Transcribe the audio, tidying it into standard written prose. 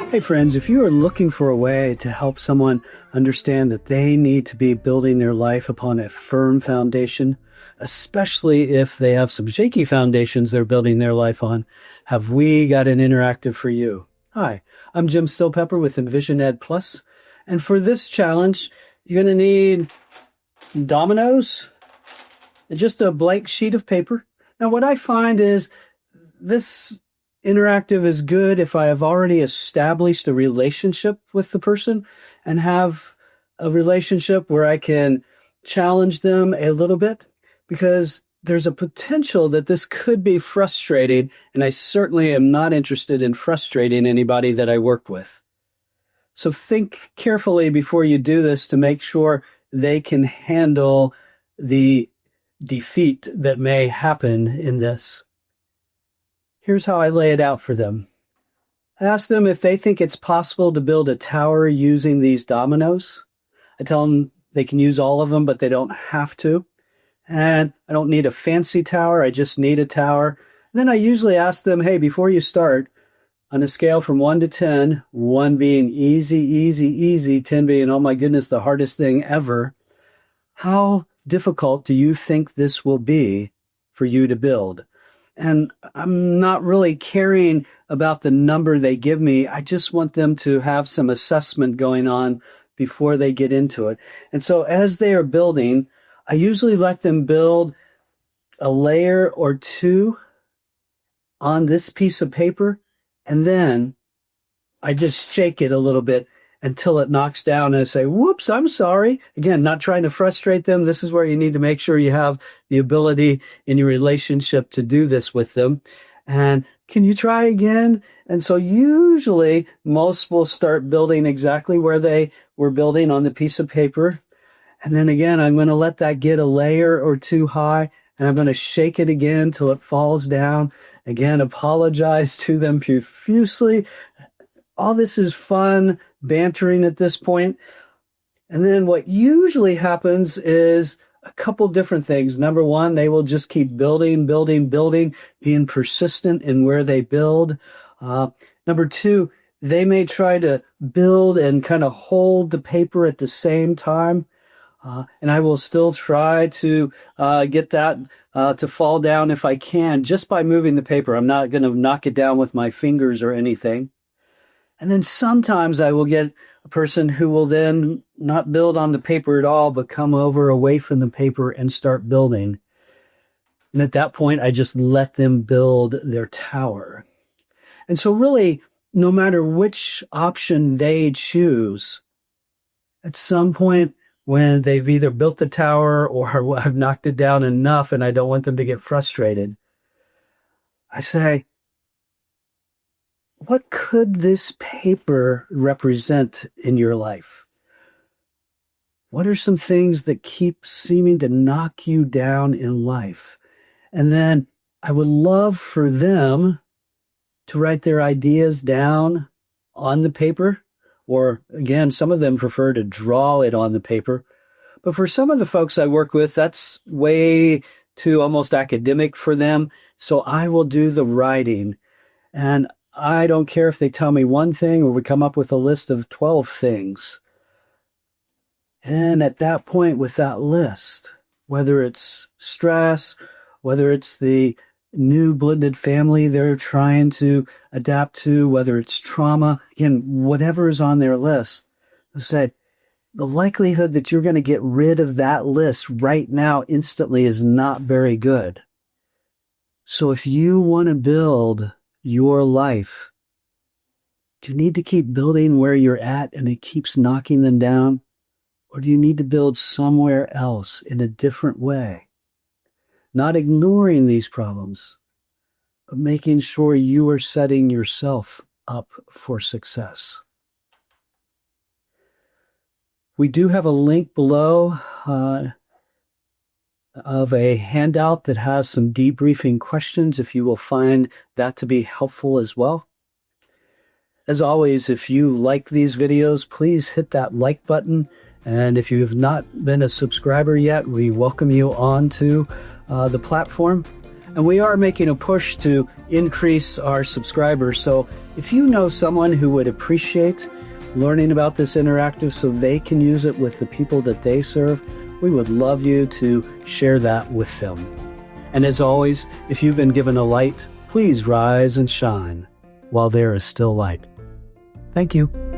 Hey friends, if you are looking for a way to help someone understand that they need to be building their life upon a firm foundation, especially if they have some shaky foundations they're building their life on, have we got an interactive for you. Hi, I'm Jim Stillpepper with Envision Ed Plus, and for this challenge, you're going to need dominoes and just a blank sheet of paper. Now, what I find is this interactive is good if I have already established a relationship with the person and have a relationship where I can challenge them a little bit, because there's a potential that this could be frustrating, and I certainly am not interested in frustrating anybody that I work with. So think carefully before you do this to make sure they can handle the defeat that may happen in this. Here's how I lay it out for them. I ask them if they think it's possible to build a tower using these dominoes. I tell them they can use all of them, but they don't have to. And I don't need a fancy tower, I just need a tower. And then I usually ask them, hey, before you start, on a scale from 1 to 10, 1 being easy, easy, easy, 10 being, oh my goodness, the hardest thing ever, how difficult do you think this will be for you to build? And I'm not really caring about the number they give me. I just want them to have some assessment going on before they get into it. And so as they are building, I usually let them build a layer or two on this piece of paper, and then I just shake it a little bit until it knocks down, and I say, whoops, I'm sorry. Again, not trying to frustrate them. This is where you need to make sure you have the ability in your relationship to do this with them. And can you try again? And so usually most will start building exactly where they were building on the piece of paper. And then again, I'm going to let that get a layer or two high, and I'm going to shake it again till it falls down. Again, apologize to them profusely. All this is fun bantering at this point. And then what usually happens is a couple different things. Number one, they will just keep building, being persistent in where they build. Number two, they may try to build and kind of hold the paper at the same time. And I will still try to get that to fall down if I can, just by moving the paper. I'm not going to knock it down with my fingers or anything. And then sometimes I will get a person who will then not build on the paper at all, but come over away from the paper and start building. And at that point, I just let them build their tower. And so really, no matter which option they choose, at some point when they've either built the tower or I've knocked it down enough and I don't want them to get frustrated, I say, what could this paper represent in your life? What are some things that keep seeming to knock you down in life? And then I would love for them to write their ideas down on the paper, or again, some of them prefer to draw it on the paper. But for some of the folks I work with, that's way too almost academic for them. So I will do the writing. And I don't care if they tell me one thing or we come up with a list of 12 things. And at that point with that list, whether it's stress, whether it's the new blended family they're trying to adapt to, whether it's trauma, again, whatever is on their list, I said, the likelihood that you're going to get rid of that list right now instantly is not very good. So if you want to build your life, do you need to keep building where you're at and it keeps knocking them down? Or do you need to build somewhere else in a different way? Not ignoring these problems, but making sure you are setting yourself up for success. We do have a link below of a handout that has some debriefing questions if you will find that to be helpful as well. As always, if you like these videos, please hit that like button. And if you have not been a subscriber yet, we welcome you onto the platform. And we are making a push to increase our subscribers. So if you know someone who would appreciate learning about this interactive so they can use it with the people that they serve, we would love you to share that with them. And as always, if you've been given a light, please rise and shine while there is still light. Thank you.